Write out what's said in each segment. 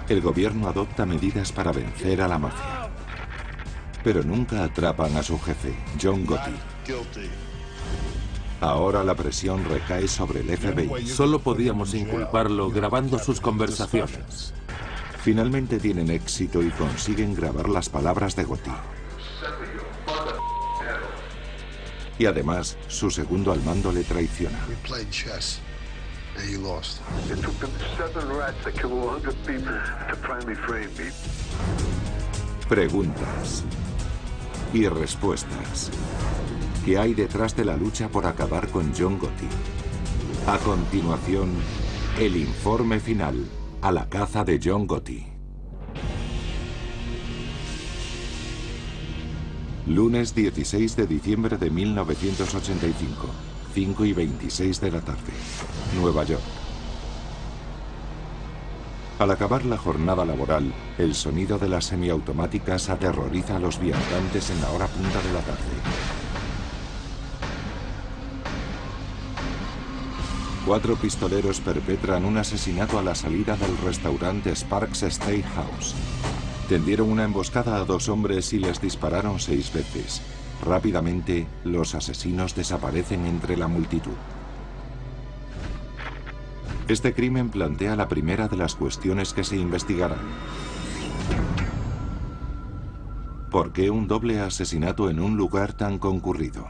El gobierno adopta medidas para vencer a la mafia, pero nunca atrapan a su jefe, John Gotti. Ahora la presión recae sobre el FBI. Solo podíamos inculparlo grabando sus conversaciones. Finalmente tienen éxito y consiguen grabar las palabras de Gotti. Y además, su segundo al mando le traiciona. Preguntas y respuestas. ¿Qué hay detrás de la lucha por acabar con John Gotti? A continuación, el informe final a la caza de John Gotti. Lunes 16 de diciembre de 1985, 5:26 de la tarde, Nueva York. Al acabar la jornada laboral, el sonido de las semiautomáticas aterroriza a los viandantes en la hora punta de la tarde. 4 pistoleros perpetran un asesinato a la salida del restaurante Sparks Steakhouse. Tendieron una emboscada a 2 hombres y les dispararon 6 veces. Rápidamente, los asesinos desaparecen entre la multitud. Este crimen plantea la primera de las cuestiones que se investigarán. ¿Por qué un doble asesinato en un lugar tan concurrido?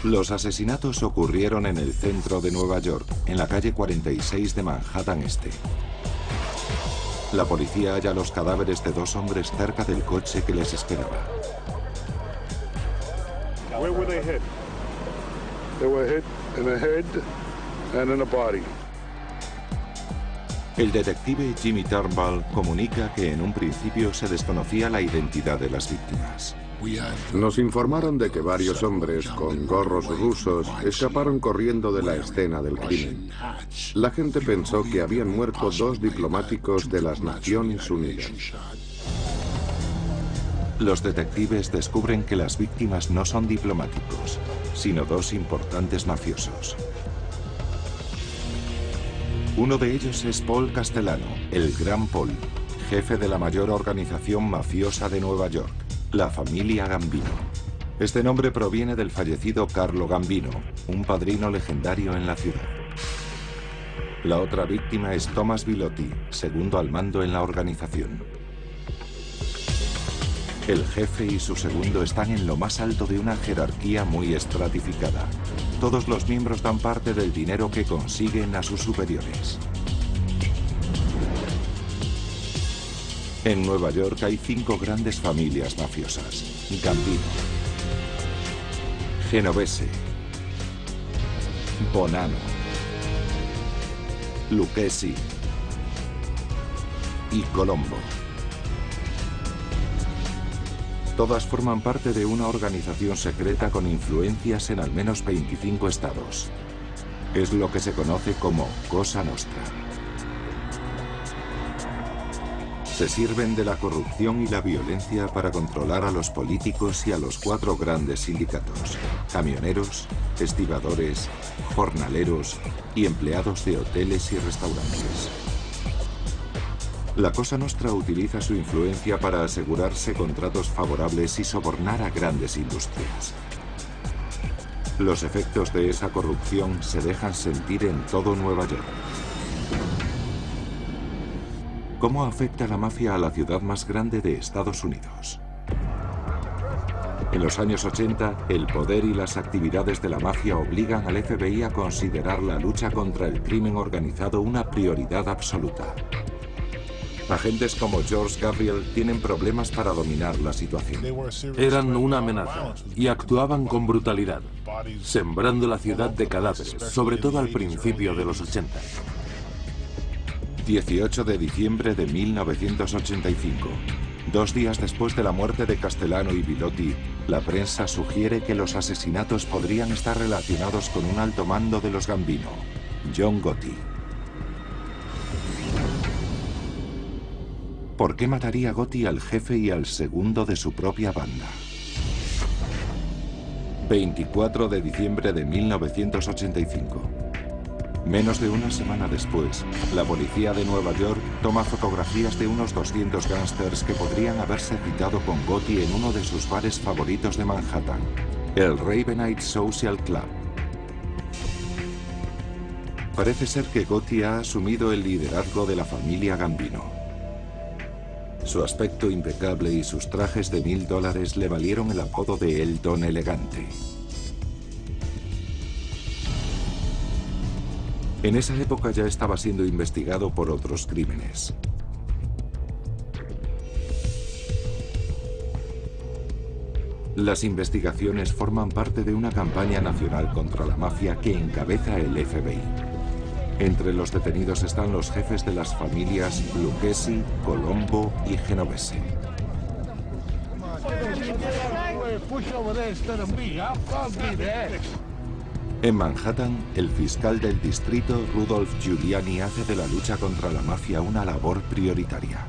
Los asesinatos ocurrieron en el centro de Nueva York, en la calle 46 de Manhattan Este. La policía halla los cadáveres de 2 hombres cerca del coche que les esperaba. Where were they hit? They were hit in the head and in the body. El detective Jimmy Turnbull comunica que en un principio se desconocía la identidad de las víctimas. Nos informaron de que varios hombres con gorros rusos escaparon corriendo de la escena del crimen. La gente pensó que habían muerto 2 diplomáticos de las Naciones Unidas. Los detectives descubren que las víctimas no son diplomáticos, sino 2 importantes mafiosos. Uno de ellos es Paul Castellano, el Gran Paul, jefe de la mayor organización mafiosa de Nueva York, la familia Gambino. Este nombre proviene del fallecido Carlo Gambino, un padrino legendario en la ciudad. La otra víctima es Thomas Bilotti, segundo al mando en la organización. El jefe y su segundo están en lo más alto de una jerarquía muy estratificada. Todos los miembros dan parte del dinero que consiguen a sus superiores. En Nueva York hay 5 grandes familias mafiosas: Gambino, Genovese, Bonanno, Lucchesi y Colombo. Todas forman parte de una organización secreta con influencias en al menos 25 estados. Es lo que se conoce como Cosa Nostra. Se sirven de la corrupción y la violencia para controlar a los políticos y a los 4 grandes sindicatos: camioneros, estibadores, jornaleros y empleados de hoteles y restaurantes. La Cosa Nostra utiliza su influencia para asegurarse contratos favorables y sobornar a grandes industrias. Los efectos de esa corrupción se dejan sentir en todo Nueva York. ¿Cómo afecta la mafia a la ciudad más grande de Estados Unidos? En los años 80, el poder y las actividades de la mafia obligan al FBI a considerar la lucha contra el crimen organizado una prioridad absoluta. Agentes como George Gabriel tienen problemas para dominar la situación. Eran una amenaza y actuaban con brutalidad, sembrando la ciudad de cadáveres, sobre todo al principio de los 80. 18 de diciembre de 1985. 2 días después de la muerte de Castellano y Bilotti, la prensa sugiere que los asesinatos podrían estar relacionados con un alto mando de los Gambino, John Gotti. ¿Por qué mataría Gotti al jefe y al segundo de su propia banda? 24 de diciembre de 1985. Menos de una semana después, la policía de Nueva York toma fotografías de unos 200 gángsters que podrían haberse citado con Gotti en uno de sus bares favoritos de Manhattan, el Ravenite Social Club. Parece ser que Gotti ha asumido el liderazgo de la familia Gambino. Su aspecto impecable y sus trajes de $1000 le valieron el apodo de El Don Elegante. En esa época ya estaba siendo investigado por otros crímenes. Las investigaciones forman parte de una campaña nacional contra la mafia que encabeza el FBI. Entre los detenidos están los jefes de las familias Lucchesi, Colombo y Genovese. En Manhattan, el fiscal del distrito, Rudolph Giuliani, hace de la lucha contra la mafia una labor prioritaria.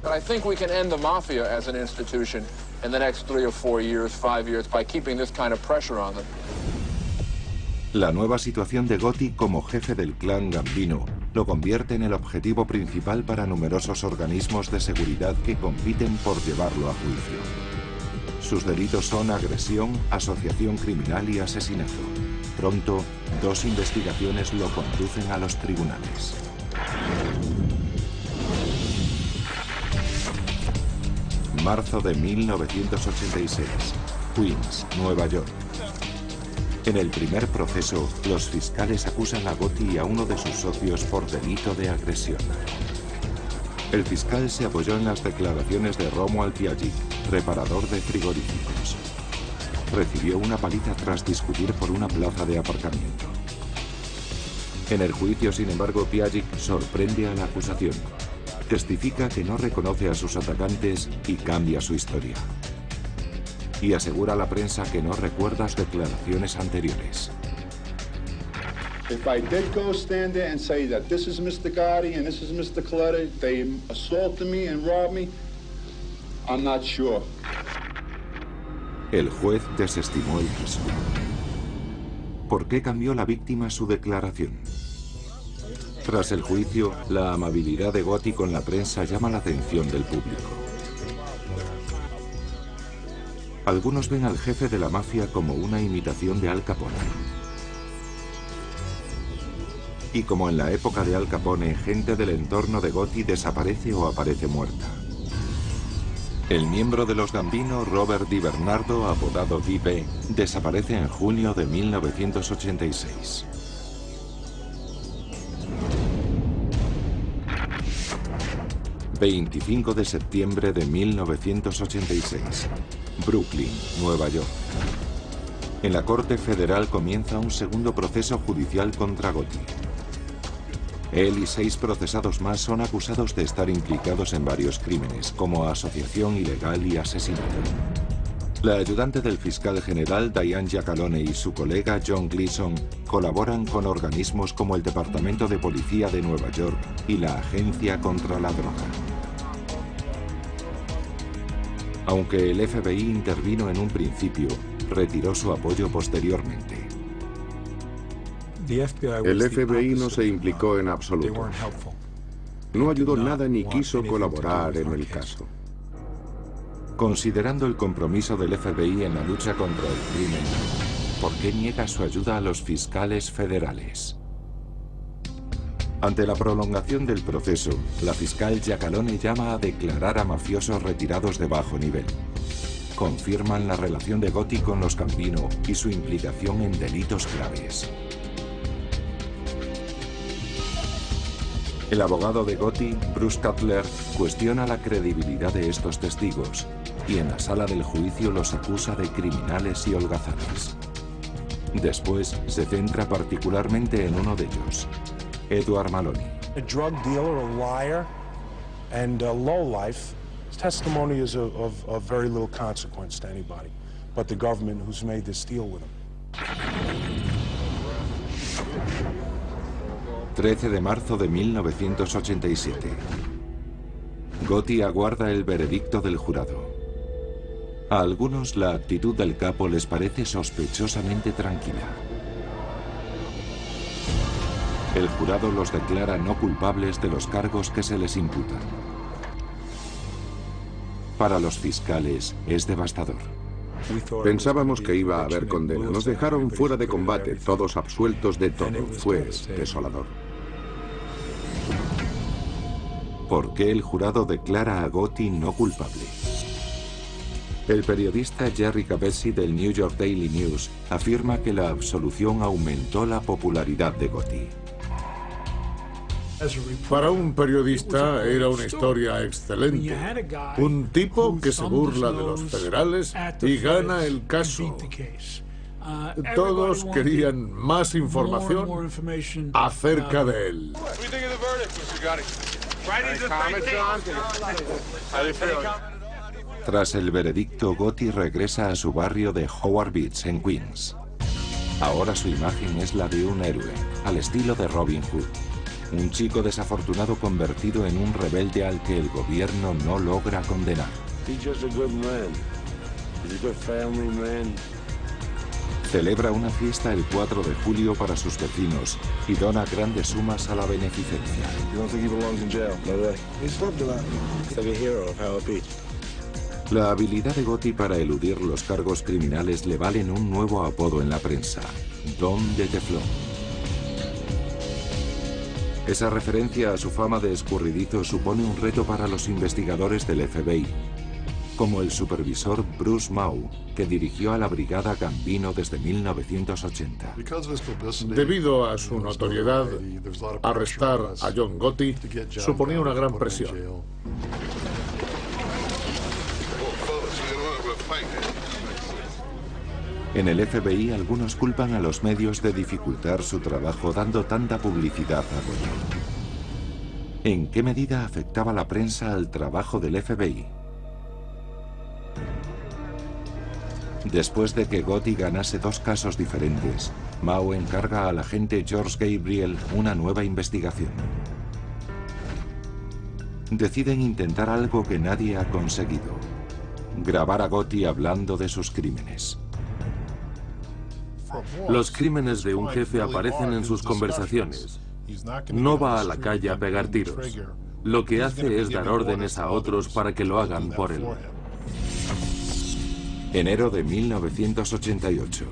I think we can end the mafia as an institution in the next 3 or 4 years, 5 years, by keeping this kind of pressure on them. La nueva situación de Gotti como jefe del clan Gambino lo convierte en el objetivo principal para numerosos organismos de seguridad que compiten por llevarlo a juicio. Sus delitos son agresión, asociación criminal y asesinato. Pronto, 2 investigaciones lo conducen a los tribunales. Marzo de 1986, Queens, Nueva York. En el primer proceso, los fiscales acusan a Gotti y a uno de sus socios por delito de agresión. El fiscal se apoyó en las declaraciones de Romuald Piagic, reparador de frigoríficos. Recibió una paliza tras discutir por una plaza de aparcamiento. En el juicio, sin embargo, Piagic sorprende a la acusación. Testifica que no reconoce a sus atacantes y cambia su historia. Y asegura a la prensa que no recuerda las declaraciones anteriores. If I did go stand there and say that this is Mr. Gotti and this is Mr. Coletta, they assaulted me and robbed me, I'm not sure. El juez desestimó el caso. ¿Por qué cambió la víctima su declaración? Tras el juicio, la amabilidad de Gotti con la prensa llama la atención del público. Algunos ven al jefe de la mafia como una imitación de Al Capone. Y como en la época de Al Capone, gente del entorno de Gotti desaparece o aparece muerta. El miembro de los Gambino, Robert Di Bernardo, apodado D.B., desaparece en junio de 1986. ...25 de septiembre de 1986... Brooklyn, Nueva York. En la Corte Federal comienza un segundo proceso judicial contra Gotti. Él y 6 procesados más son acusados de estar implicados en varios crímenes, como asociación ilegal y asesinato. La ayudante del fiscal general, Diane Giacalone, y su colega John Gleason colaboran con organismos como el Departamento de Policía de Nueva York y la Agencia contra la Droga. Aunque el FBI intervino en un principio, retiró su apoyo posteriormente. El FBI no se implicó en absoluto. No ayudó nada ni quiso colaborar en el caso. Considerando el compromiso del FBI en la lucha contra el crimen, ¿por qué niega su ayuda a los fiscales federales? Ante la prolongación del proceso, la fiscal Giacalone llama a declarar a mafiosos retirados de bajo nivel. Confirman la relación de Gotti con los Gambino y su implicación en delitos graves. El abogado de Gotti, Bruce Cutler, cuestiona la credibilidad de estos testigos y en la sala del juicio los acusa de criminales y holgazanes. Después se centra particularmente en uno de ellos, Edward Maloney. A drug dealer, a liar, and a lowlife. His testimony is of very little consequence to anybody, but the government who's made this deal with him. 13 de marzo de 1987. Gotti aguarda el veredicto del jurado. A algunos la actitud del capo les parece sospechosamente tranquila. El jurado los declara no culpables de los cargos que se les imputan. Para los fiscales es devastador. Pensábamos que iba a haber condena. Nos dejaron fuera de combate, todos absueltos de todo. Fue desolador. ¿Por qué el jurado declara a Gotti no culpable? El periodista Jerry Cavesi del New York Daily News afirma que la absolución aumentó la popularidad de Gotti. Para un periodista era una historia excelente. Un tipo que se burla de los federales y gana el caso. Todos querían más información acerca de él. Tras el veredicto, Gotti regresa a su barrio de Howard Beach, en Queens. Ahora su imagen es la de un héroe, al estilo de Robin Hood. Un chico desafortunado convertido en un rebelde al que el gobierno no logra condenar. Celebra una fiesta el 4 de julio para sus vecinos y dona grandes sumas a la beneficencia. La habilidad de Gotti para eludir los cargos criminales le valen un nuevo apodo en la prensa: Don de Teflón. Esa referencia a su fama de escurridizo supone un reto para los investigadores del FBI, como el supervisor Bruce Mau, que dirigió a la Brigada Gambino desde 1980. Debido a su notoriedad, arrestar a John Gotti suponía una gran presión. En el FBI, algunos culpan a los medios de dificultar su trabajo dando tanta publicidad a Gotti. ¿En qué medida afectaba la prensa al trabajo del FBI? Después de que Gotti ganase 2 casos diferentes, Mau encarga al agente George Gabriel una nueva investigación. Deciden intentar algo que nadie ha conseguido: grabar a Gotti hablando de sus crímenes. Los crímenes de un jefe aparecen en sus conversaciones. No va a la calle a pegar tiros. Lo que hace es dar órdenes a otros para que lo hagan por él. Enero de 1988.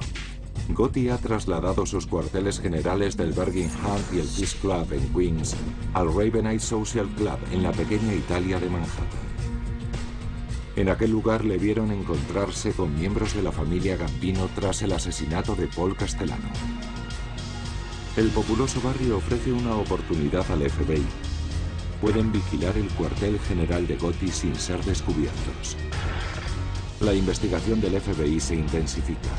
Gotti ha trasladado sus cuarteles generales del Birmingham y el Peace Club en Queens al Ravenite Social Club en la pequeña Italia de Manhattan. En aquel lugar le vieron encontrarse con miembros de la familia Gambino tras el asesinato de Paul Castellano. El populoso barrio ofrece una oportunidad al FBI. Pueden vigilar el cuartel general de Gotti sin ser descubiertos. La investigación del FBI se intensifica.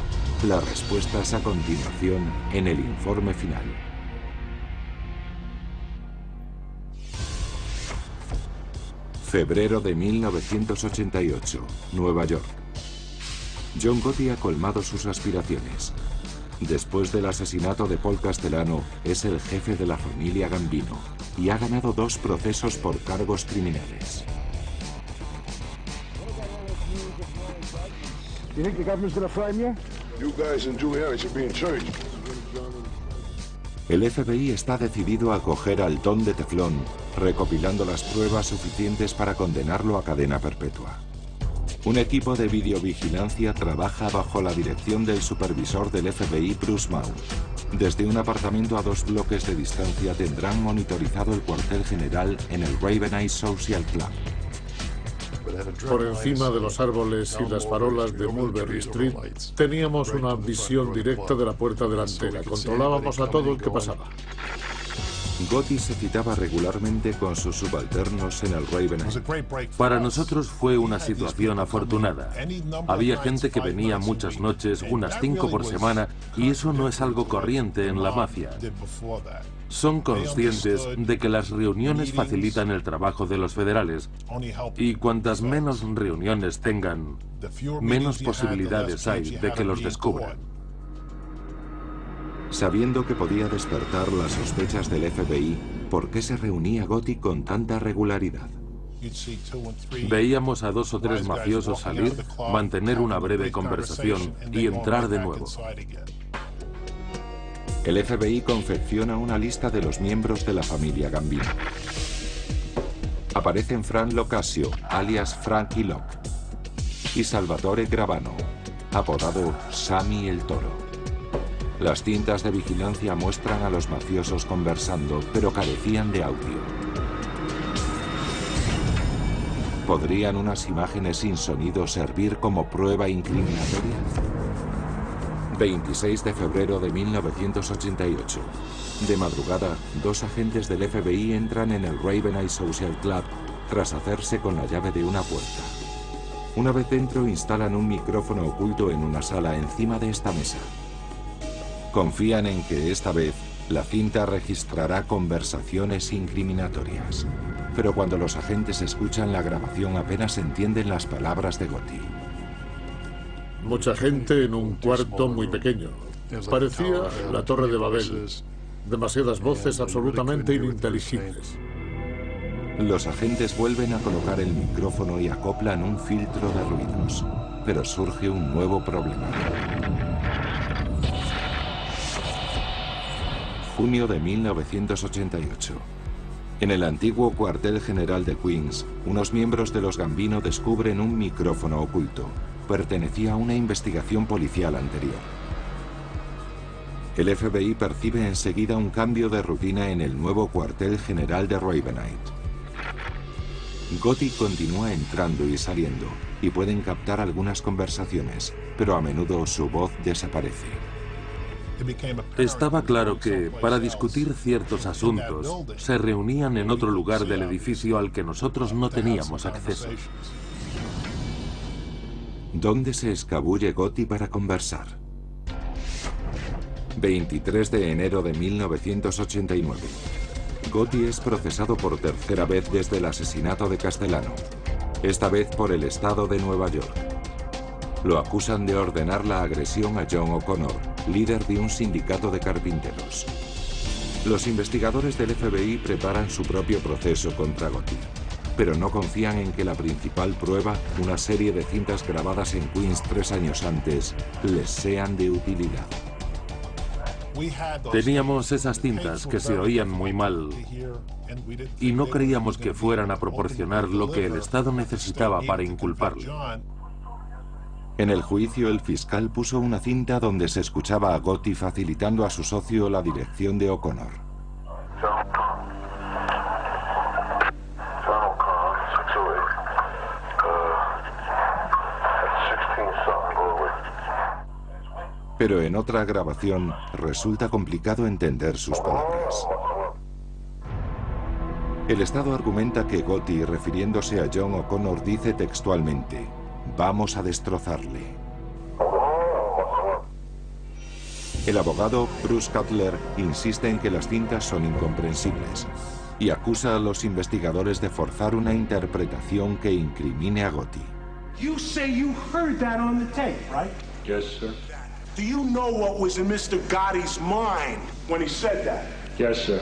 Las respuestas a continuación en el informe final. Febrero de 1988, Nueva York. John Gotti ha colmado sus aspiraciones. Después del asesinato de Paul Castellano, es el jefe de la familia Gambino y ha ganado 2 procesos por cargos criminales. You think the government's gonna frame you? You guys and Giuliani should be in charge. El FBI está decidido a coger al Don de Teflón, recopilando las pruebas suficientes para condenarlo a cadena perpetua. Un equipo de videovigilancia trabaja bajo la dirección del supervisor del FBI, Bruce Mau. Desde un apartamento a 2 bloques de distancia tendrán monitorizado el cuartel general en el Ravenite Social Club. Por encima de los árboles y las farolas de Mulberry Street, teníamos una visión directa de la puerta delantera. Controlábamos a todo el que pasaba. Gotti se citaba regularmente con sus subalternos en el Ravenite. Para nosotros fue una situación afortunada. Había gente que venía muchas noches, unas 5 por semana, y eso no es algo corriente en la mafia. Son conscientes de que las reuniones facilitan el trabajo de los federales, y cuantas menos reuniones tengan, menos posibilidades hay de que los descubran. Sabiendo que podía despertar las sospechas del FBI, ¿por qué se reunía Gotti con tanta regularidad? Veíamos a 2 o 3 mafiosos salir, mantener una breve conversación y entrar de nuevo. El FBI confecciona una lista de los miembros de la familia Gambino. Aparecen Frank Locasio, alias Frankie Locke, y Salvatore Gravano, apodado Sammy el Toro. Las cintas de vigilancia muestran a los mafiosos conversando, pero carecían de audio. ¿Podrían unas imágenes sin sonido servir como prueba incriminatoria? 26 de febrero de 1988. De madrugada, dos agentes del FBI entran en el Raven Eye Social Club tras hacerse con la llave de una puerta. Una vez dentro, instalan un micrófono oculto en una sala encima de esta mesa. Confían en que esta vez la cinta registrará conversaciones incriminatorias. Pero cuando los agentes escuchan la grabación apenas entienden las palabras de Gotti. Mucha gente en un cuarto muy pequeño. Parecía la Torre de Babel. Demasiadas voces absolutamente ininteligibles. Los agentes vuelven a colocar el micrófono y acoplan un filtro de ruidos. Pero surge un nuevo problema. Junio de 1988. En el antiguo cuartel general de Queens, unos miembros de los Gambino descubren un micrófono oculto. Pertenecía a una investigación policial anterior. El FBI percibe enseguida un cambio de rutina en el nuevo cuartel general de Ravenite. Gotti continúa entrando y saliendo, y pueden captar algunas conversaciones, pero a menudo su voz desaparece. Estaba claro que, para discutir ciertos asuntos, se reunían en otro lugar del edificio al que nosotros no teníamos acceso. ¿Dónde se escabulle Gotti para conversar? 23 de enero de 1989. Gotti es procesado por tercera vez desde el asesinato de Castellano, esta vez por el estado de Nueva York. Lo acusan de ordenar la agresión a John O'Connor, líder de un sindicato de carpinteros. Los investigadores del FBI preparan su propio proceso contra Gotti, pero no confían en que la principal prueba, una serie de cintas grabadas en Queens 3 años antes, les sean de utilidad. Teníamos esas cintas que se oían muy mal y no creíamos que fueran a proporcionar lo que el Estado necesitaba para inculparle. En el juicio, el fiscal puso una cinta donde se escuchaba a Gotti facilitando a su socio la dirección de O'Connor. Pero en otra grabación resulta complicado entender sus palabras. El Estado argumenta que Gotti, refiriéndose a John O'Connor, dice textualmente: "Vamos a destrozarle". El abogado Bruce Cutler insiste en que las cintas son incomprensibles y acusa a los investigadores de forzar una interpretación que incrimine a Gotti. You say you heard that on the tape, right? Yes, sir. Do you know what was in Mr. Gotti's mind when he said that? Yes, sir.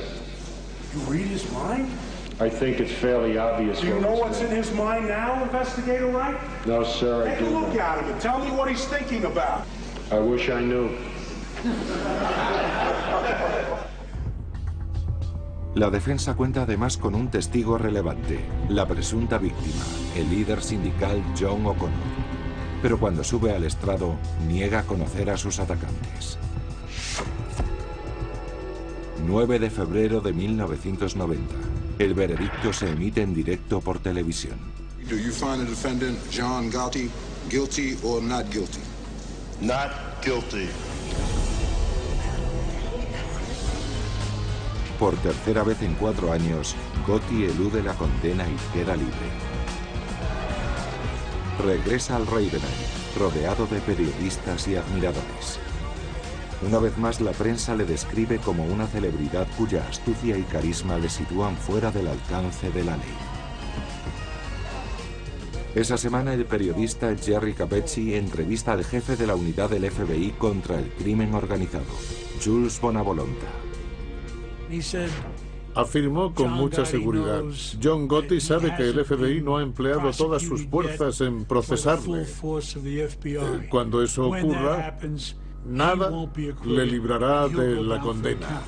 You read his mind? I think it's fairly obvious. Do you know what's in his mind now, Investigator Wright? No, sir, I Take a do look not. at him and tell me what he's thinking about. I wish I knew. La defensa cuenta además con un testigo relevante, la presunta víctima, el líder sindical John O'Connor. Pero cuando sube al estrado, niega conocer a sus atacantes. 9 de febrero de 1990. El veredicto se emite en directo por televisión. Do you find the defendant, John Gotti, guilty or not guilty? Not guilty. Por tercera vez en 4 años, Gotti elude la condena y queda libre. Regresa al Ravenite, rodeado de periodistas y admiradores. Una vez más, la prensa le describe como una celebridad cuya astucia y carisma le sitúan fuera del alcance de la ley. Esa semana, el periodista Jerry Capecci entrevista al jefe de la unidad del FBI contra el crimen organizado, Jules Bonavolonta. Afirmó con mucha seguridad: John Gotti sabe que el FBI no ha empleado todas sus fuerzas en procesarle. Cuando eso ocurra, Nada le librará de la condena.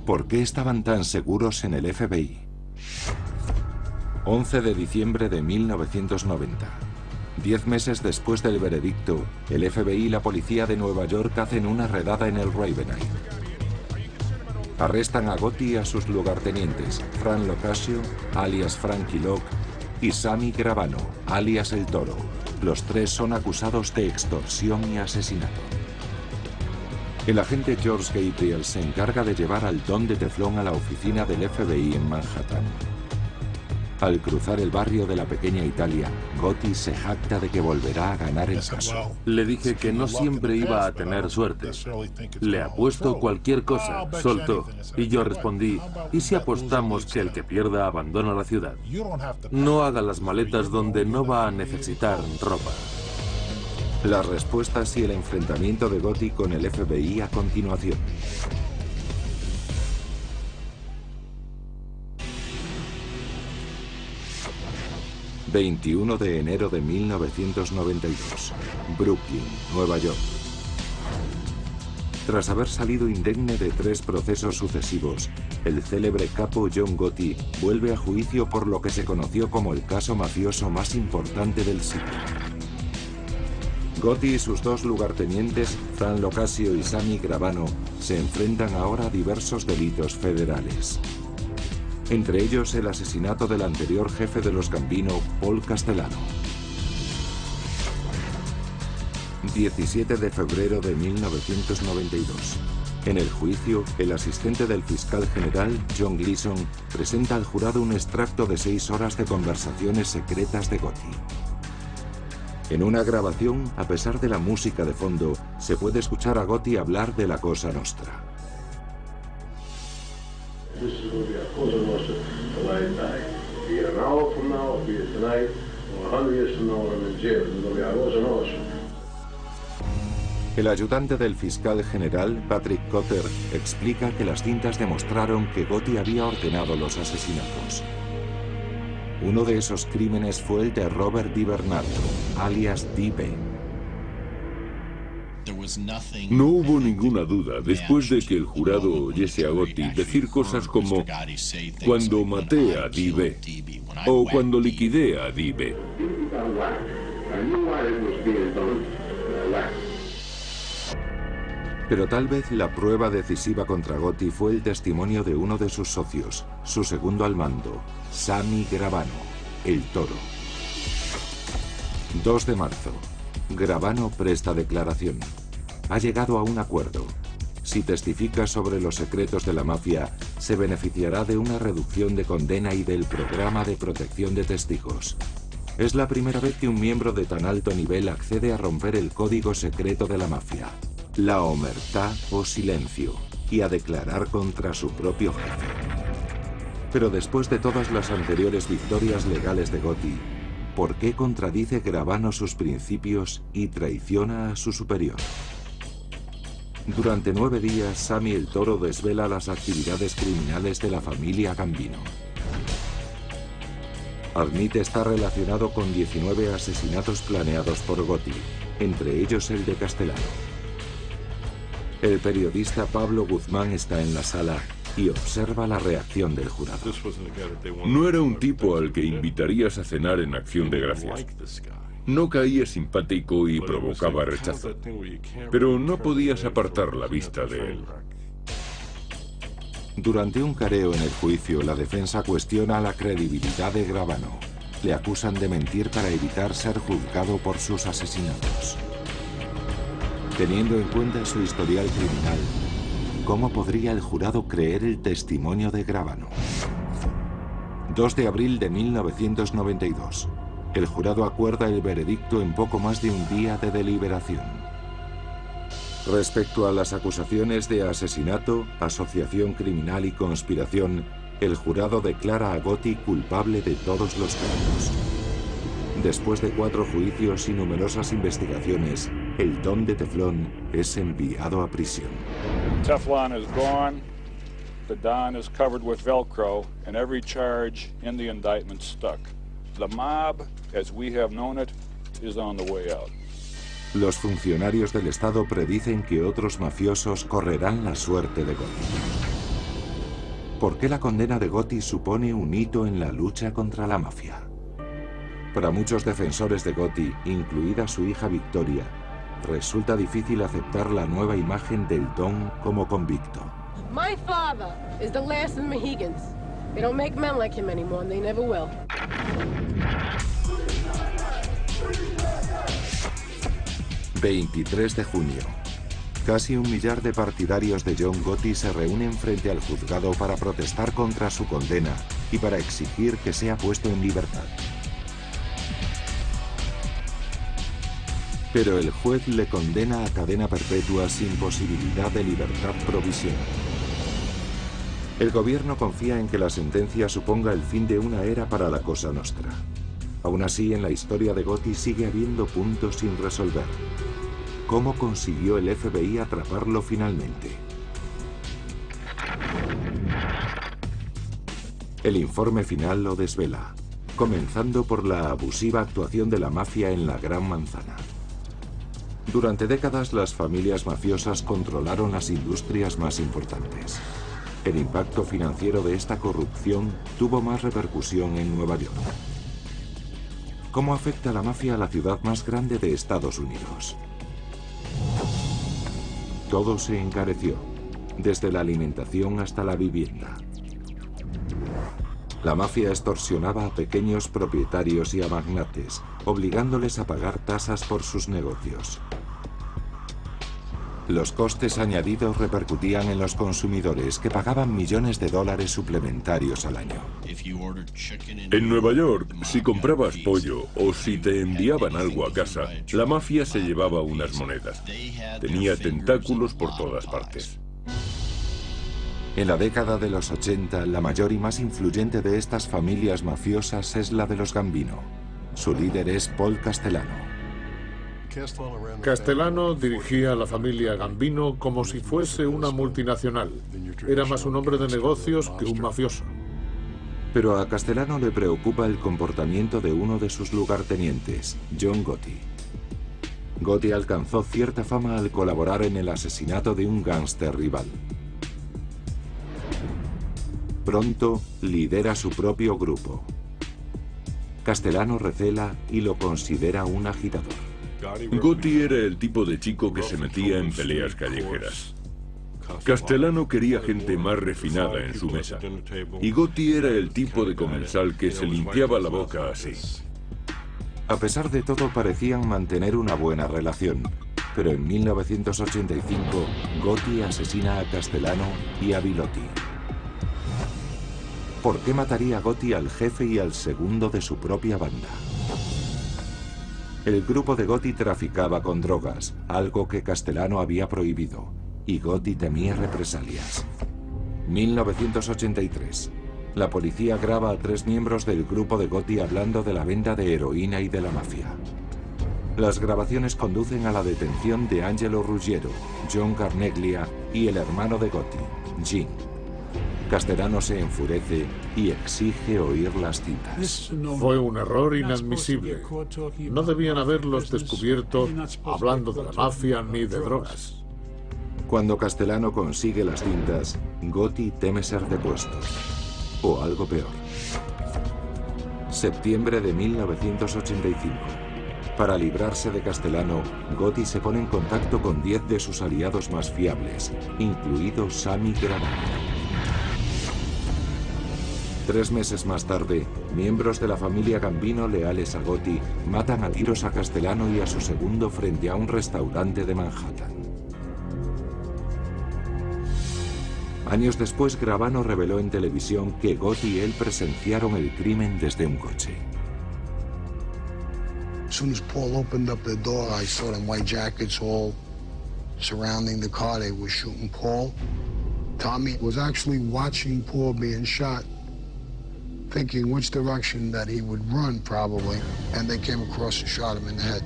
¿Por qué estaban tan seguros en el FBI? 11 de diciembre de 1990. 10 meses después del veredicto, el FBI y la policía de Nueva York hacen una redada en el Ravenite. Arrestan a Gotti y a sus lugartenientes, Fran Locascio, alias Frankie Locke, y Sammy Gravano, alias El Toro. Los tres son acusados de extorsión y asesinato. El agente George Gabriel se encarga de llevar al Don de Teflón a la oficina del FBI en Manhattan. Al cruzar el barrio de la pequeña Italia, Gotti se jacta de que volverá a ganar el caso. Le dije que no siempre iba a tener suerte. Le apuesto cualquier cosa, soltó. Y yo respondí, ¿y si apostamos que el que pierda abandona la ciudad? No haga las maletas donde no va a necesitar ropa. Las respuestas y el enfrentamiento de Gotti con el FBI a continuación. ...21 de enero de 1992... Brooklyn, Nueva York. Tras haber salido indemne de 3 procesos sucesivos... el célebre capo John Gotti vuelve a juicio por lo que se conoció como el caso mafioso más importante del siglo. Gotti y sus 2 lugartenientes, Fran Locascio y Sammy Gravano, se enfrentan ahora a diversos delitos federales. Entre ellos el asesinato del anterior jefe de los Gambino, Paul Castellano. 17 de febrero de 1992. En el juicio, el asistente del fiscal general, John Gleason, presenta al jurado un extracto de 6 horas de conversaciones secretas de Gotti. En una grabación, a pesar de la música de fondo, se puede escuchar a Gotti hablar de la Cosa Nostra. El ayudante del fiscal general, Patrick Cotter, explica que las cintas demostraron que Gotti había ordenado los asesinatos. Uno de esos crímenes fue el de Robert DiBernardo, alias D.B. No hubo ninguna duda después de que el jurado oyese a Gotti decir cosas como «cuando maté a D.B.» o «cuando liquidé a D.B.». Pero tal vez la prueba decisiva contra Gotti fue el testimonio de uno de sus socios, su segundo al mando, Sammy Gravano, El Toro. 2 de marzo. Gravano presta declaración. Ha llegado a un acuerdo. Si testifica sobre los secretos de la mafia, se beneficiará de una reducción de condena y del programa de protección de testigos. Es la primera vez que un miembro de tan alto nivel accede a romper el código secreto de la mafia, la omertá o silencio, y a declarar contra su propio jefe. Pero después de todas las anteriores victorias legales de Gotti, ¿por qué contradice Gravano sus principios y traiciona a su superior? Durante 9 días, Sammy El Toro desvela las actividades criminales de la familia Gambino. Arnett está relacionado con 19 asesinatos planeados por Gotti, entre ellos el de Castellano. El periodista Pablo Guzmán está en la sala y observa la reacción del jurado. No era un tipo al que invitarías a cenar en Acción de Gracias. No caía simpático y provocaba rechazo, pero no podías apartar la vista de él. Durante un careo en el juicio, la defensa cuestiona la credibilidad de Gravano. Le acusan de mentir para evitar ser juzgado por sus asesinatos. Teniendo en cuenta su historial criminal, ¿cómo podría el jurado creer el testimonio de Gravano? 2 de abril de 1992. El jurado acuerda el veredicto en poco más de un día de deliberación. Respecto a las acusaciones de asesinato, asociación criminal y conspiración, el jurado declara a Gotti culpable de todos los cargos. Después de 4 juicios y numerosas investigaciones, el Don de Teflón es enviado a prisión. Teflon is gone, the Don is covered with Velcro, and every charge in the indictment stuck. The mob, as we have known it, is on the way out. Los funcionarios del Estado predicen que otros mafiosos correrán la suerte de Gotti. ¿Por qué la condena de Gotti supone un hito en la lucha contra la mafia? Para muchos defensores de Gotti, incluida su hija Victoria, resulta difícil aceptar la nueva imagen del Don como convicto. My father is the last of the Mohegans. They don't make men like him anymore, and they never will. 23 de junio. Casi 1 millar de partidarios de John Gotti se reúnen frente al juzgado para protestar contra su condena y para exigir que sea puesto en libertad. Pero el juez le condena a cadena perpetua sin posibilidad de libertad provisional. El gobierno confía en que la sentencia suponga el fin de una era para la Cosa Nostra. Aún así, en la historia de Gotti sigue habiendo puntos sin resolver. ¿Cómo consiguió el FBI atraparlo finalmente? El informe final lo desvela, comenzando por la abusiva actuación de la mafia en la Gran Manzana. Durante décadas, las familias mafiosas controlaron las industrias más importantes. El impacto financiero de esta corrupción tuvo más repercusión en Nueva York. ¿Cómo afecta la mafia a la ciudad más grande de Estados Unidos? Todo se encareció, desde la alimentación hasta la vivienda. La mafia extorsionaba a pequeños propietarios y a magnates, obligándoles a pagar tasas por sus negocios. Los costes añadidos repercutían en los consumidores, que pagaban millones de dólares suplementarios al año. En Nueva York, si comprabas pollo o si te enviaban algo a casa, la mafia se llevaba unas monedas. Tenía tentáculos por todas partes. En la década de los 80, la mayor y más influyente de estas familias mafiosas es la de los Gambino. Su líder es Paul Castellano. Castellano dirigía a la familia Gambino como si fuese una multinacional. Era más un hombre de negocios que un mafioso. Pero a Castellano le preocupa el comportamiento de uno de sus lugartenientes, John Gotti. Gotti alcanzó cierta fama al colaborar en el asesinato de un gángster rival. Pronto lidera su propio grupo. Castellano recela y lo considera un agitador. Gotti era el tipo de chico que se metía en peleas callejeras. Castellano quería gente más refinada en su mesa. Y Gotti era el tipo de comensal que se limpiaba la boca así. A pesar de todo, parecían mantener una buena relación. Pero en 1985, Gotti asesina a Castellano y a Bilotti. ¿Por qué mataría Gotti al jefe y al segundo de su propia banda? El grupo de Gotti traficaba con drogas, algo que Castellano había prohibido, y Gotti temía represalias. 1983. La policía graba a 3 miembros del grupo de Gotti hablando de la venta de heroína y de la mafia. Las grabaciones conducen a la detención de Angelo Ruggiero, John Carneglia y el hermano de Gotti, Gene. Castellano se enfurece y exige oír las cintas. Fue un error inadmisible. No debían haberlos descubierto hablando de la mafia ni de drogas. Cuando Castellano consigue las cintas, Gotti teme ser depuesto. O algo peor. Septiembre de 1985. Para librarse de Castellano, Gotti se pone en contacto con 10 de sus aliados más fiables, incluido Sammy Gravano. 3 meses más tarde, miembros de la familia Gambino leales a Gotti matan a tiros a Castellano y a su segundo frente a un restaurante de Manhattan. Años después, Gravano reveló en televisión que Gotti y él presenciaron el crimen desde un coche. As soon as Paul opened up the door, I saw them white jackets all surrounding the car. They were shooting Paul. Tommy was actually watching Paul being shot, thinking which direction that he would run, probably, and they came across and shot him in the head.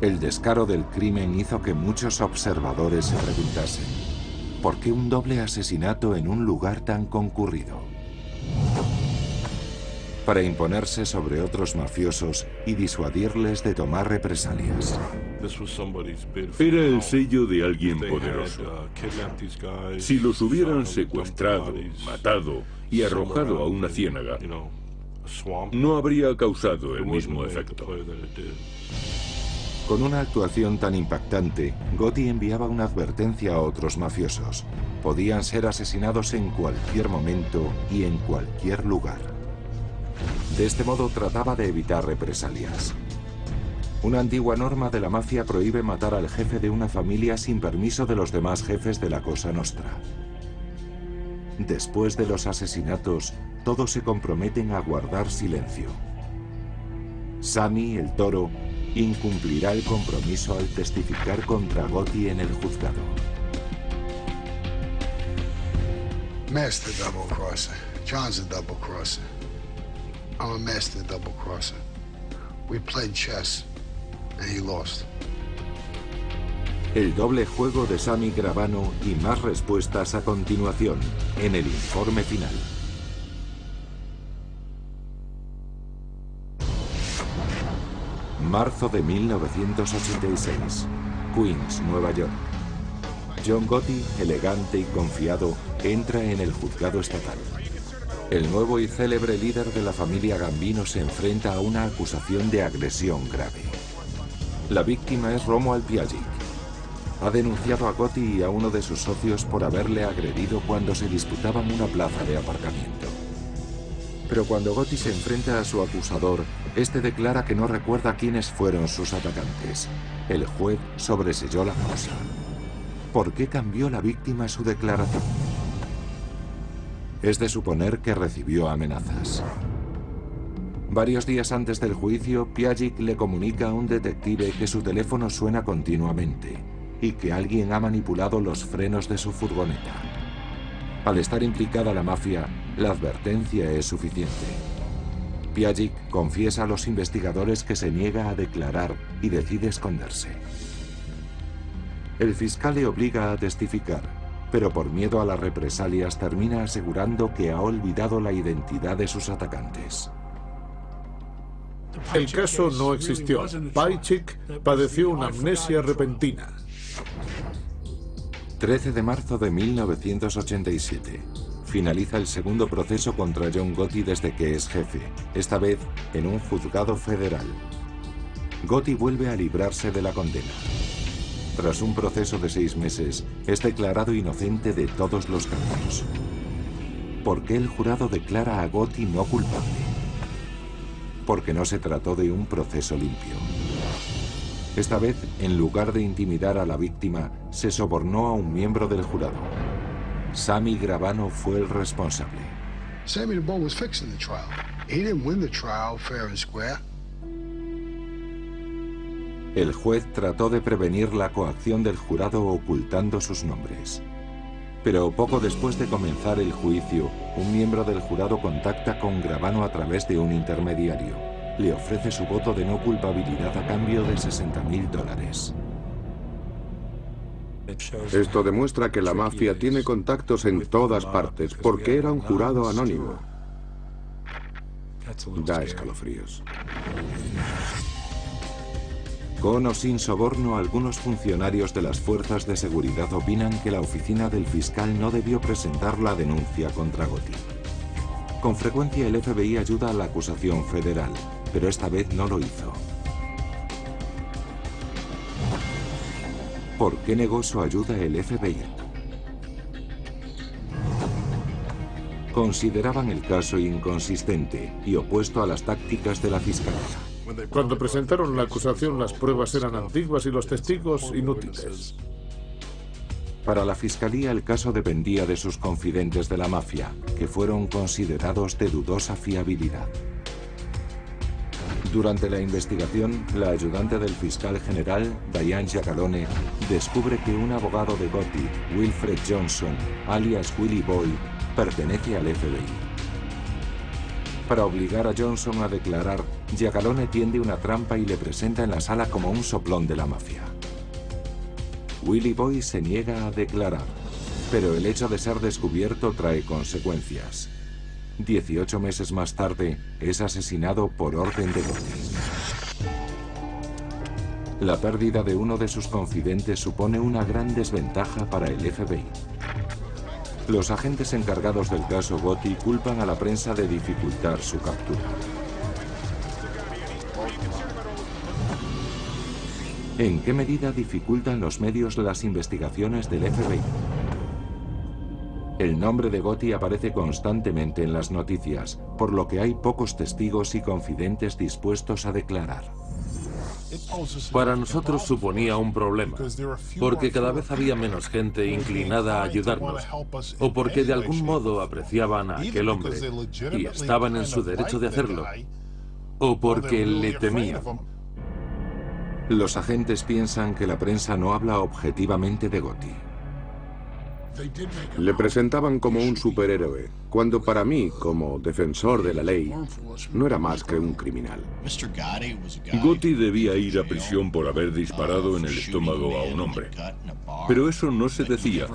El descaro del crimen hizo que muchos observadores se preguntasen: ¿por qué un doble asesinato en un lugar tan concurrido? para imponerse sobre otros mafiosos y disuadirles de tomar represalias. Era el sello de alguien poderoso. Si los hubieran secuestrado, matado y arrojado a una ciénaga, no habría causado el mismo efecto. Con una actuación tan impactante, Gotti enviaba una advertencia a otros mafiosos. Podían ser asesinados en cualquier momento y en cualquier lugar. De este modo trataba de evitar represalias. Una antigua norma de la mafia prohíbe matar al jefe de una familia sin permiso de los demás jefes de la Cosa Nostra. Después de los asesinatos, todos se comprometen a guardar silencio. Sammy, el Toro, incumplirá el compromiso al testificar contra Gotti en el juzgado. Master double crosser. John's a double crosser. I'm a master double crosser. We played chess, and he lost. El doble juego de Sammy Gravano y más respuestas a continuación, en el informe final. Marzo de 1986. Queens, Nueva York. John Gotti, elegante y confiado, entra en el juzgado estatal. El nuevo y célebre líder de la familia Gambino se enfrenta a una acusación de agresión grave. La víctima es Romuald Piagic. Ha denunciado a Gotti y a uno de sus socios por haberle agredido cuando se disputaban una plaza de aparcamiento. Pero cuando Gotti se enfrenta a su acusador, este declara que no recuerda quiénes fueron sus atacantes. El juez sobreselló la causa. ¿Por qué cambió la víctima su declaración? Es de suponer que recibió amenazas. Varios días antes del juicio, Piagic le comunica a un detective que su teléfono suena continuamente y que alguien ha manipulado los frenos de su furgoneta. Al estar implicada la mafia, la advertencia es suficiente. Piagic confiesa a los investigadores que se niega a declarar y decide esconderse. El fiscal le obliga a testificar, pero por miedo a las represalias termina asegurando que ha olvidado la identidad de sus atacantes. El caso no existió. Piagic padeció una amnesia repentina. 13 de marzo de 1987. Finaliza el segundo proceso contra John Gotti desde que es jefe, esta vez en un juzgado federal. Gotti vuelve a librarse de la condena. Tras un proceso de 6 meses, es declarado inocente de todos los cargos. ¿Por qué el jurado declara a Gotti no culpable? Porque no se trató de un proceso limpio. Esta vez, en lugar de intimidar a la víctima, se sobornó a un miembro del jurado. Sammy Gravano fue el responsable. Sammy the Bull was fixing the trial. He didn't win the trial fair and square. El juez trató de prevenir la coacción del jurado ocultando sus nombres. Pero poco después de comenzar el juicio, un miembro del jurado contacta con Gravano a través de un intermediario. Le ofrece su voto de no culpabilidad a cambio de $60.000. Esto demuestra que la mafia tiene contactos en todas partes, porque era un jurado anónimo. Da escalofríos. Con o sin soborno, algunos funcionarios de las fuerzas de seguridad opinan que la oficina del fiscal no debió presentar la denuncia contra Gotti. Con frecuencia el FBI ayuda a la acusación federal, pero esta vez no lo hizo. ¿Por qué negó su ayuda el FBI? Consideraban el caso inconsistente y opuesto a las tácticas de la fiscalía. Cuando presentaron la acusación, las pruebas eran antiguas y los testigos inútiles. Para la fiscalía, el caso dependía de sus confidentes de la mafia, que fueron considerados de dudosa fiabilidad. Durante la investigación, la ayudante del fiscal general, Diane Giacalone, descubre que un abogado de Gotti, Wilfred Johnson, alias Willie Boy, pertenece al FBI. Para obligar a Johnson a declarar, Giacalone tiende una trampa y le presenta en la sala como un soplón de la mafia. Willie Boy se niega a declarar, pero el hecho de ser descubierto trae consecuencias. 18 meses más tarde, es asesinado por orden de Gotti. La pérdida de uno de sus confidentes supone una gran desventaja para el FBI. Los agentes encargados del caso Gotti culpan a la prensa de dificultar su captura. ¿En qué medida dificultan los medios las investigaciones del FBI? El nombre de Gotti aparece constantemente en las noticias, por lo que hay pocos testigos y confidentes dispuestos a declarar. Para nosotros suponía un problema, porque cada vez había menos gente inclinada a ayudarnos, o porque de algún modo apreciaban a aquel hombre y estaban en su derecho de hacerlo, o porque le temían. Los agentes piensan que la prensa no habla objetivamente de Gotti. Le presentaban como un superhéroe, cuando para mí, como defensor de la ley, no era más que un criminal. Gotti debía ir a prisión por haber disparado en el estómago a un hombre. Pero eso no se decía,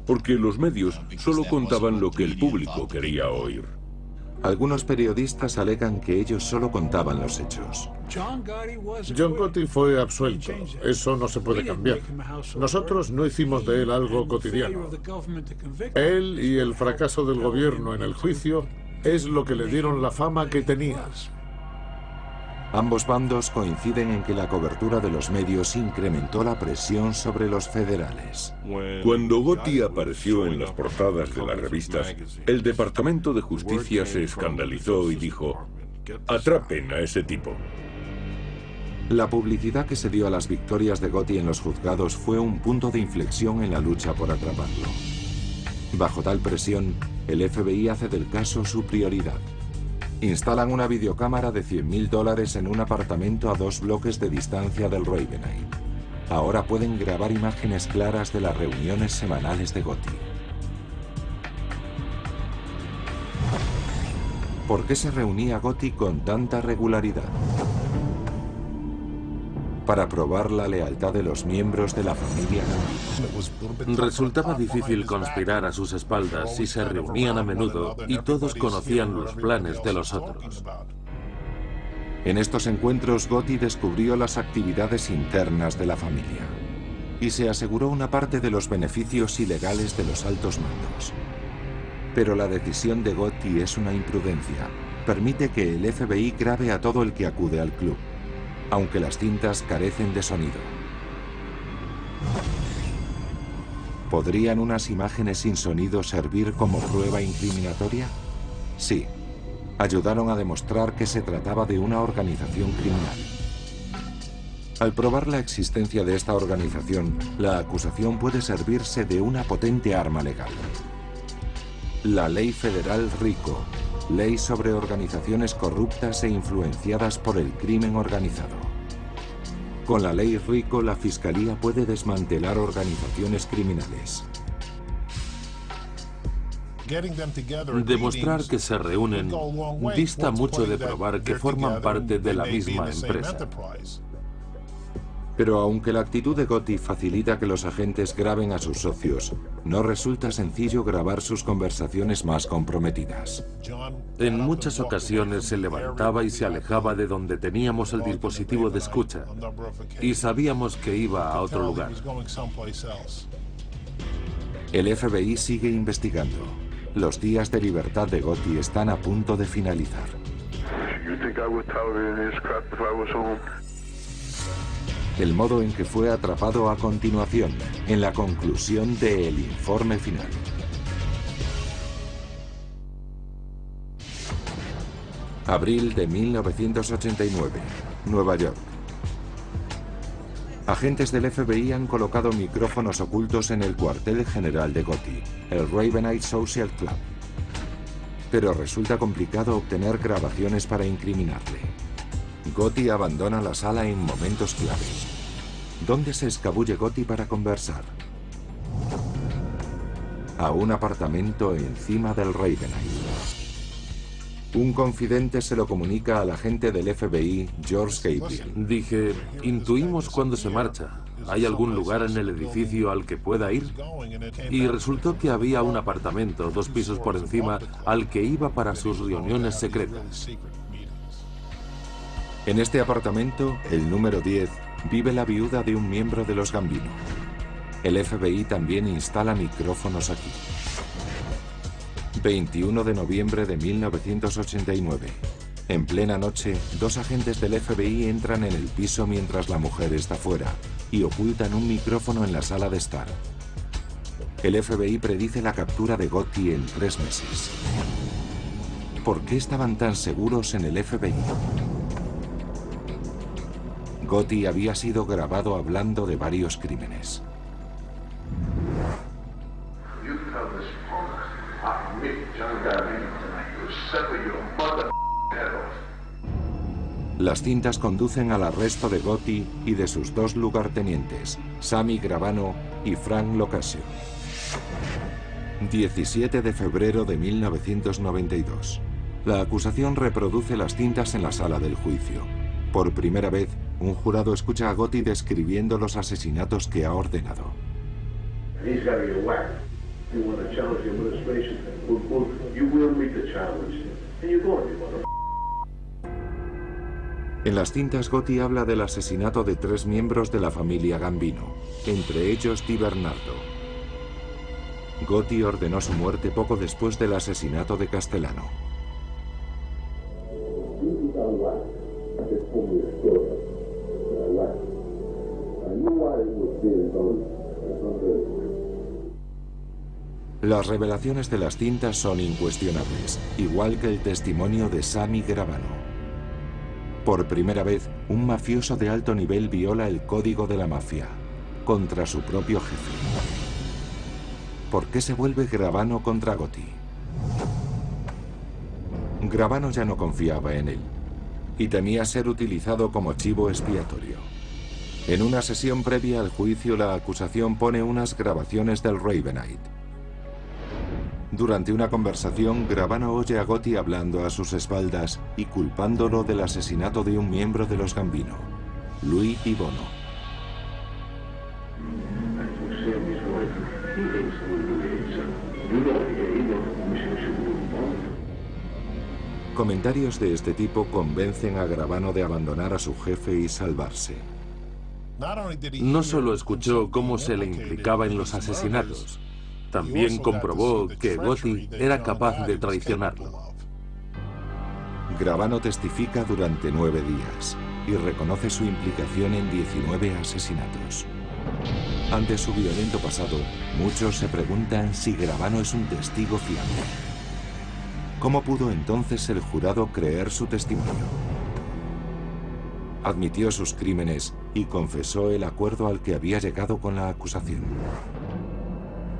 porque los medios solo contaban lo que el público quería oír. Algunos periodistas alegan que ellos solo contaban los hechos. John Gotti fue absuelto. Eso no se puede cambiar. Nosotros no hicimos de él algo cotidiano. Él y el fracaso del gobierno en el juicio es lo que le dieron la fama que tenía. Ambos bandos coinciden en que la cobertura de los medios incrementó la presión sobre los federales. Cuando Gotti apareció en las portadas de las revistas, el Departamento de Justicia se escandalizó y dijo: "Atrapen a ese tipo". La publicidad que se dio a las victorias de Gotti en los juzgados fue un punto de inflexión en la lucha por atraparlo. Bajo tal presión, el FBI hace del caso su prioridad. Instalan una videocámara de $100.000 en un apartamento a 2 bloques de distancia del Ravenite. Ahora pueden grabar imágenes claras de las reuniones semanales de Gotti. ¿Por qué se reunía Gotti con tanta regularidad? Para probar la lealtad de los miembros de la familia Gandhi. Resultaba difícil conspirar a sus espaldas si se reunían a menudo y todos conocían los planes de los otros. En estos encuentros, Gotti descubrió las actividades internas de la familia y se aseguró una parte de los beneficios ilegales de los altos mandos. Pero la decisión de Gotti es una imprudencia. Permite que el FBI grabe a todo el que acude al club, aunque las cintas carecen de sonido. ¿Podrían unas imágenes sin sonido servir como prueba incriminatoria? Sí. Ayudaron a demostrar que se trataba de una organización criminal. Al probar la existencia de esta organización, la acusación puede servirse de una potente arma legal. La Ley Federal RICO, Ley sobre organizaciones corruptas e influenciadas por el crimen organizado. Con la Ley RICO, la Fiscalía puede desmantelar organizaciones criminales. Demostrar que se reúnen dista mucho de probar que forman parte de la misma empresa. Pero aunque la actitud de Gotti facilita que los agentes graben a sus socios, no resulta sencillo grabar sus conversaciones más comprometidas. En muchas ocasiones se levantaba y se alejaba de donde teníamos el dispositivo de escucha, y sabíamos que iba a otro lugar. El FBI sigue investigando. Los días de libertad de Gotti están a punto de finalizar. El modo en que fue atrapado a continuación, en la conclusión del informe final. Abril de 1989, Nueva York. Agentes del FBI han colocado micrófonos ocultos en el cuartel general de Gotti, el Ravenite Social Club. Pero resulta complicado obtener grabaciones para incriminarle. Gotti abandona la sala en momentos clave. ¿Dónde se escabulle Gotti para conversar? A un apartamento encima del Ravenite. Un confidente se lo comunica al agente del FBI, George Gabriel. Dije, intuimos cuando se marcha. ¿Hay algún lugar en el edificio al que pueda ir? Y resultó que había un apartamento 2 pisos por encima al que iba para sus reuniones secretas. En este apartamento, el número 10, vive la viuda de un miembro de los Gambino. El FBI también instala micrófonos aquí. 21 de noviembre de 1989. En plena noche, 2 agentes del FBI entran en el piso mientras la mujer está fuera y ocultan un micrófono en la sala de estar. El FBI predice la captura de Gotti en 3 meses. ¿Por qué estaban tan seguros en el FBI? Gotti había sido grabado hablando de varios crímenes. Las cintas conducen al arresto de Gotti y de sus 2 lugartenientes, Sammy Gravano y Frank Locascio. 17 de febrero de 1992. La acusación reproduce las cintas en la sala del juicio. Por primera vez, un jurado escucha a Gotti describiendo los asesinatos que ha ordenado. En las cintas, Gotti habla del asesinato de 3 miembros de la familia Gambino, entre ellos Di Bernardo. Gotti ordenó su muerte poco después del asesinato de Castellano. Las revelaciones de las cintas son incuestionables, igual que el testimonio de Sammy Gravano. Por primera vez, un mafioso de alto nivel viola el código de la mafia, contra su propio jefe. ¿Por qué se vuelve Gravano contra Gotti? Gravano ya no confiaba en él, y temía ser utilizado como chivo expiatorio. En una sesión previa al juicio, la acusación pone unas grabaciones del Ravenite. Durante una conversación, Gravano oye a Gotti hablando a sus espaldas y culpándolo del asesinato de un miembro de los Gambino, Louis y Bono. Comentarios de este tipo convencen a Gravano de abandonar a su jefe y salvarse. No solo escuchó cómo se le implicaba en los asesinatos, también comprobó que Gotti era capaz de traicionarlo. Gravano testifica durante 9 días y reconoce su implicación en 19 asesinatos. Ante su violento pasado, muchos se preguntan si Gravano es un testigo fiable. ¿Cómo pudo entonces el jurado creer su testimonio? Admitió sus crímenes y confesó el acuerdo al que había llegado con la acusación.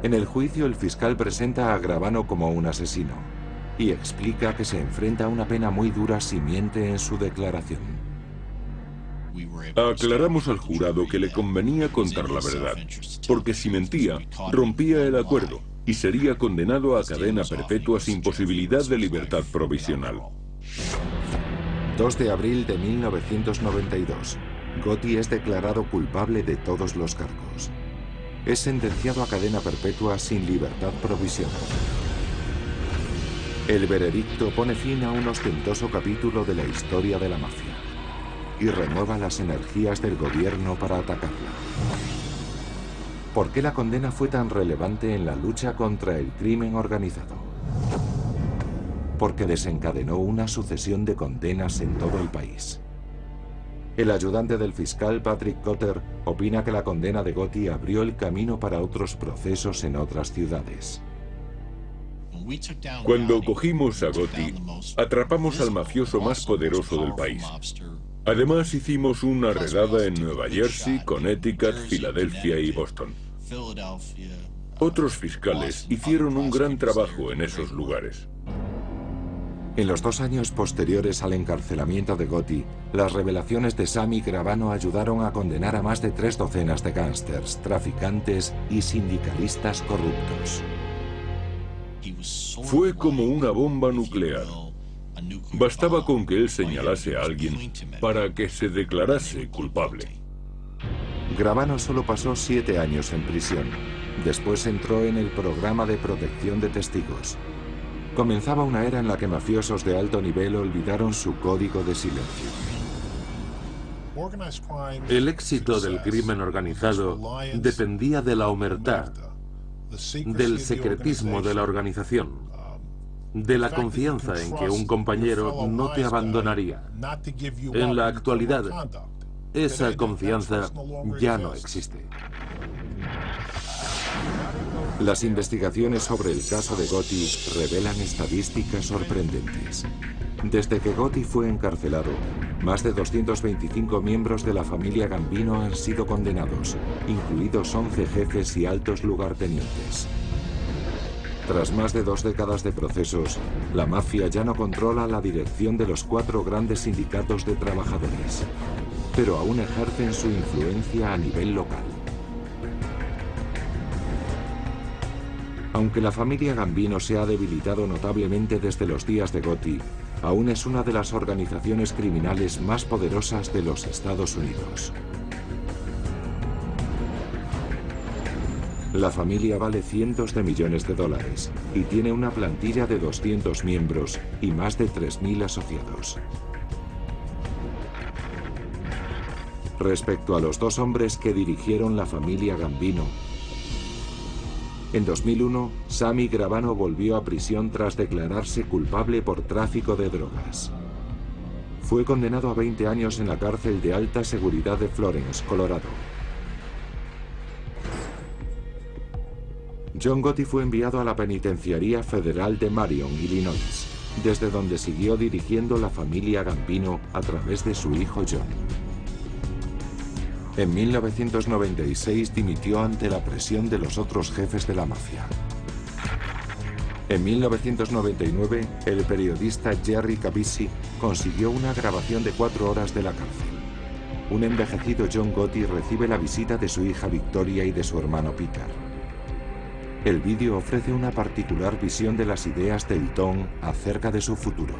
En el juicio, el fiscal presenta a Gravano como un asesino y explica que se enfrenta a una pena muy dura si miente en su declaración. Aclaramos al jurado que le convenía contar la verdad, porque si mentía, rompía el acuerdo y sería condenado a cadena perpetua sin posibilidad de libertad provisional. 2 de abril de 1992. Gotti es declarado culpable de todos los cargos. Es sentenciado a cadena perpetua sin libertad provisional. El veredicto pone fin a un ostentoso capítulo de la historia de la mafia y renueva las energías del gobierno para atacarla. ¿Por qué la condena fue tan relevante en la lucha contra el crimen organizado? Porque desencadenó una sucesión de condenas en todo el país. El ayudante del fiscal, Patrick Cotter, opina que la condena de Gotti abrió el camino para otros procesos en otras ciudades. Cuando cogimos a Gotti, atrapamos al mafioso más poderoso del país. Además, hicimos una redada en Nueva Jersey, Connecticut, Filadelfia y Boston. Otros fiscales hicieron un gran trabajo en esos lugares. En los 2 años posteriores al encarcelamiento de Gotti, las revelaciones de Sammy Gravano ayudaron a condenar a más de 3 docenas de gángsters, traficantes y sindicalistas corruptos. Fue como una bomba nuclear. Bastaba con que él señalase a alguien para que se declarase culpable. Gravano solo pasó 7 años en prisión. Después entró en el programa de protección de testigos. Comenzaba una era en la que mafiosos de alto nivel olvidaron su código de silencio. El éxito del crimen organizado dependía de la omertá, del secretismo de la organización, de la confianza en que un compañero no te abandonaría. En la actualidad, esa confianza ya no existe. Las investigaciones sobre el caso de Gotti revelan estadísticas sorprendentes. Desde que Gotti fue encarcelado, más de 225 miembros de la familia Gambino han sido condenados, incluidos 11 jefes y altos lugartenientes. Tras más de 2 décadas de procesos, la mafia ya no controla la dirección de los 4 grandes sindicatos de trabajadores, pero aún ejercen su influencia a nivel local. Aunque la familia Gambino se ha debilitado notablemente desde los días de Gotti, aún es una de las organizaciones criminales más poderosas de los Estados Unidos. La familia vale cientos de millones de dólares y tiene una plantilla de 200 miembros y más de 3.000 asociados. Respecto a los 2 hombres que dirigieron la familia Gambino, en 2001, Sammy Gravano volvió a prisión tras declararse culpable por tráfico de drogas. Fue condenado a 20 años en la cárcel de alta seguridad de Florence, Colorado. John Gotti fue enviado a la Penitenciaría Federal de Marion, Illinois, desde donde siguió dirigiendo la familia Gambino a través de su hijo John. En 1996 dimitió ante la presión de los otros jefes de la mafia. En 1999, el periodista Jerry Cavisi consiguió una grabación de 4 horas de la cárcel. Un envejecido John Gotti recibe la visita de su hija Victoria y de su hermano Peter. El vídeo ofrece una particular visión de las ideas del Don acerca de su futuro.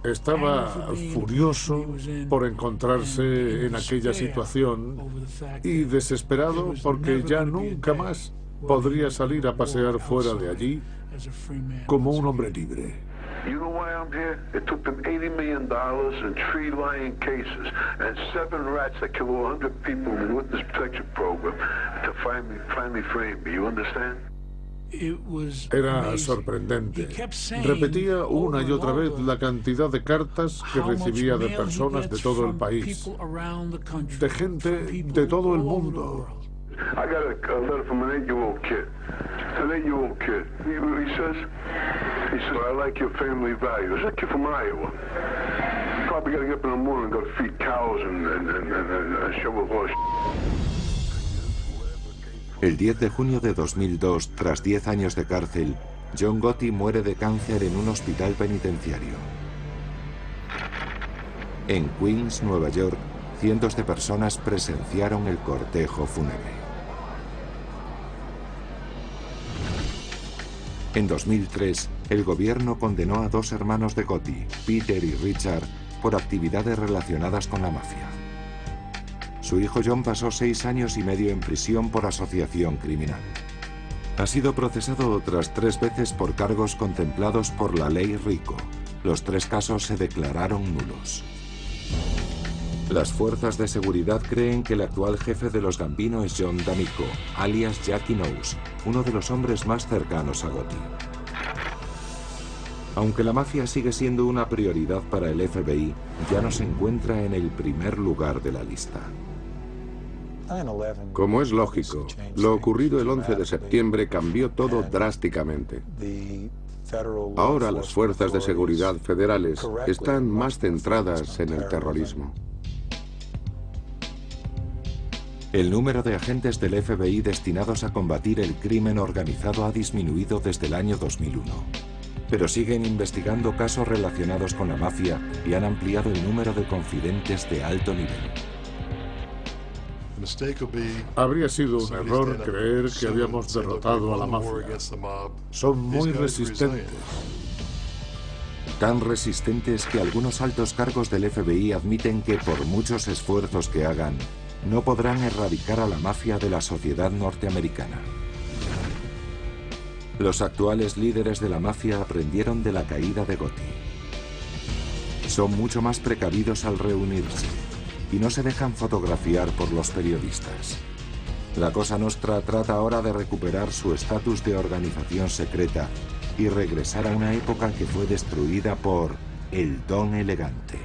Estaba furioso por encontrarse en aquella situación y desesperado porque ya nunca más podría salir a pasear fuera de allí como un hombre libre. You know why I'm here? It took them $80 million in tree lying cases and 7 rats that killed 100 people in the witness protection program to finally frame me. You understand? Era sorprendente. Repetía una y otra vez la cantidad de cartas que recibía de personas de todo el país, de gente de todo el mundo. I got a letter from an 8-year-old kid. An 8-year-old kid. You know what he says? He says, I like your family values. That kid from Iowa. Probably got to get up in the morning and go to feed cows and shovel horse. El 10 de junio de 2002, tras 10 años de cárcel, John Gotti muere de cáncer en un hospital penitenciario. En Queens, Nueva York, cientos de personas presenciaron el cortejo fúnebre. En 2003, el gobierno condenó a 2 hermanos de Gotti, Peter y Richard, por actividades relacionadas con la mafia. Su hijo John pasó 6 años y medio en prisión por asociación criminal. Ha sido procesado otras 3 veces por cargos contemplados por la ley RICO. Los 3 casos se declararon nulos. Las fuerzas de seguridad creen que el actual jefe de los Gambino es John D'Amico, alias Jackie Knows, uno de los hombres más cercanos a Gotti. Aunque la mafia sigue siendo una prioridad para el FBI, ya no se encuentra en el primer lugar de la lista. Como es lógico, lo ocurrido el 11 de septiembre cambió todo drásticamente. Ahora las fuerzas de seguridad federales están más centradas en el terrorismo. El número de agentes del FBI destinados a combatir el crimen organizado ha disminuido desde el año 2001. Pero siguen investigando casos relacionados con la mafia y han ampliado el número de confidentes de alto nivel. Habría sido un error creer que habíamos derrotado a la mafia. Son muy resistentes. Tan resistentes que algunos altos cargos del FBI admiten que por muchos esfuerzos que hagan, no podrán erradicar a la mafia de la sociedad norteamericana. Los actuales líderes de la mafia aprendieron de la caída de Gotti. Son mucho más precavidos al reunirse y no se dejan fotografiar por los periodistas. La Cosa Nostra trata ahora de recuperar su estatus de organización secreta y regresar a una época que fue destruida por el Don Elegante.